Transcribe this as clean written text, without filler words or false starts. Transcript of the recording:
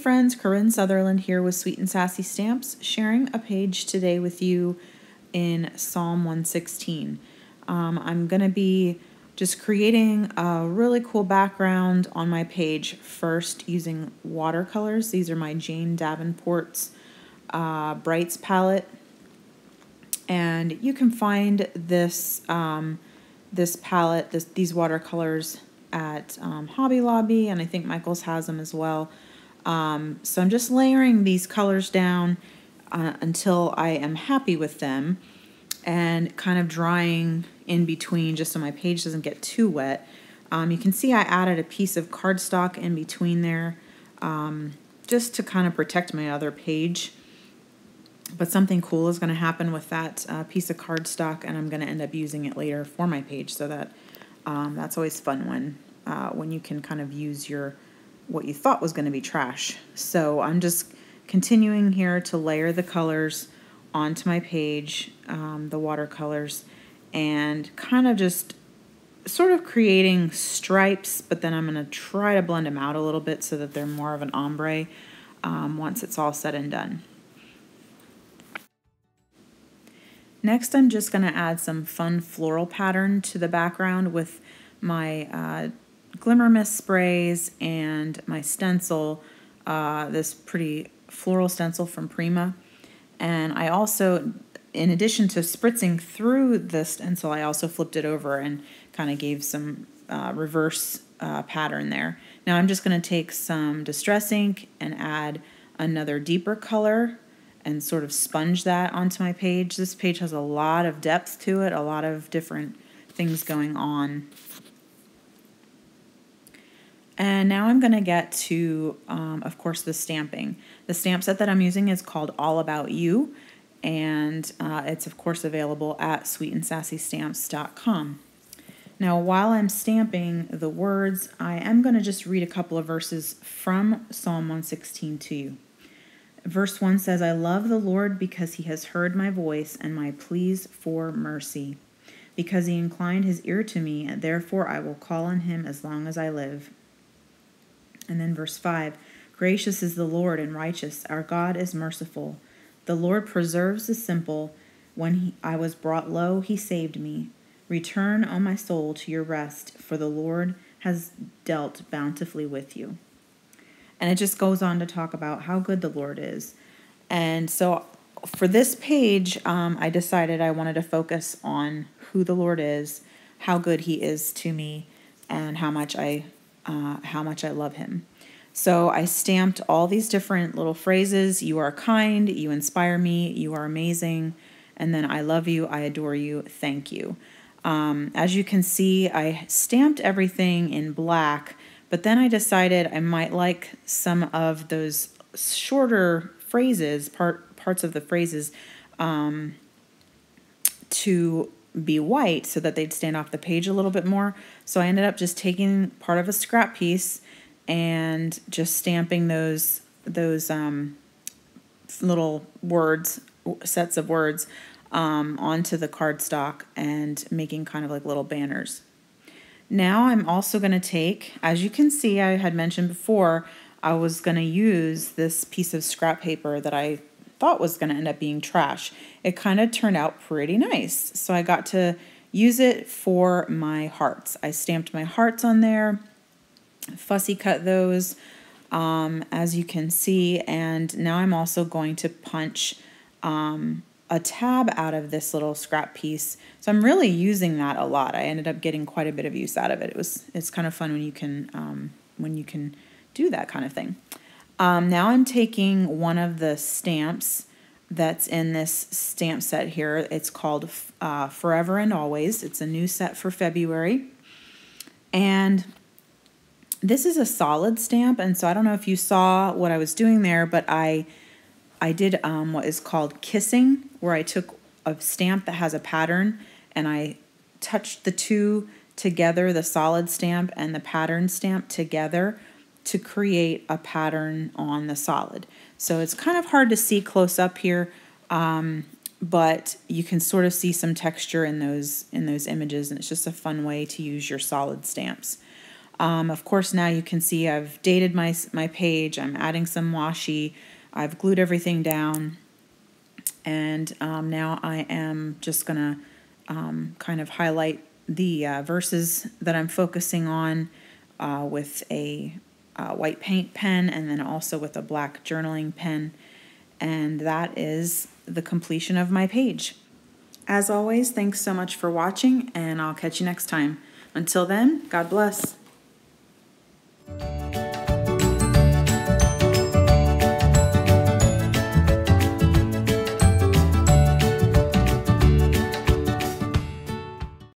friends, Corinne Sutherland here with Sweet and Sassy Stamps, sharing a page today with you in Psalm 116. I'm going to be just creating a really cool background on my page first using watercolors. These are my Jane Davenport's Brights palette. And you can find this this palette, these watercolors at Hobby Lobby, and I think Michael's has them as well. So I'm just layering these colors down until I am happy with them, and kind of drying in between just so my page doesn't get too wet. You can see I added a piece of cardstock in between there just to kind of protect my other page. But something cool is going to happen with that piece of cardstock, and I'm going to end up using it later for my page. So that that's always fun when you can kind of use what you thought was going to be trash. So I'm just continuing here to layer the colors onto my page, the watercolors, and kind of just sort of creating stripes, but then I'm going to try to blend them out a little bit so that they're more of an ombre once it's all said and done. Next, I'm just going to add some fun floral pattern to the background with my Glimmer mist sprays and my stencil, this pretty floral stencil from Prima. And I also, in addition to spritzing through the stencil, I also flipped it over and kind of gave some reverse pattern there. Now I'm just going to take some Distress ink and add another deeper color and sort of sponge that onto my page. This page has a lot of depth to it, a lot of different things going on. And now I'm going to get to, of course, the stamping. The stamp set that I'm using is called All About You, and it's, of course, available at sweetandsassstamps.com. Now, while I'm stamping the words, I am going to just read a couple of verses from Psalm 116 to you. Verse 1 says, I love the Lord because he has heard my voice and my pleas for mercy. Because he inclined his ear to me, and therefore I will call on him as long as I live. And then verse 5, gracious is the Lord and righteous. Our God is merciful. The Lord preserves the simple. When I was brought low, he saved me. Return, O my soul, to your rest, for the Lord has dealt bountifully with you. And it just goes on to talk about how good the Lord is. And so for this page, I decided I wanted to focus on who the Lord is, how good he is to me, and how much I love him. So I stamped all these different little phrases. You are kind, you inspire me, you are amazing, and then I love you, I adore you, thank you. As you can see, I stamped everything in black, but then I decided I might like some of those shorter phrases, parts of the phrases, to be white so that they'd stand off the page a little bit more. So I ended up just taking part of a scrap piece and just stamping those little words, sets of words, onto the cardstock and making kind of like little banners. Now I'm also going to take, as you can see, I had mentioned before, I was going to use this piece of scrap paper that I thought was going to end up being trash. It kind of turned out pretty nice. So I got to use it for my hearts. I stamped my hearts on there, fussy cut those, as you can see, and now I'm also going to punch a tab out of this little scrap piece. So I'm really using that a lot. I ended up getting quite a bit of use out of it. It's kind of fun when you can do that kind of thing. Now I'm taking one of the stamps that's in this stamp set here. It's called Forever and Always. It's a new set for February. And this is a solid stamp, and so I don't know if you saw what I was doing there, but I did what is called kissing, where I took a stamp that has a pattern and I touched the two together, the solid stamp and the pattern stamp together, to create a pattern on the solid. So it's kind of hard to see close up here, but you can sort of see some texture in those images, and it's just a fun way to use your solid stamps. Of course, now you can see I've dated my page. I'm adding some washi. I've glued everything down. And now I am just going to kind of highlight the verses that I'm focusing on with a white paint pen, and then also with a black journaling pen. And that is the completion of my page. As always, thanks so much for watching, and I'll catch you next time. Until then, God bless.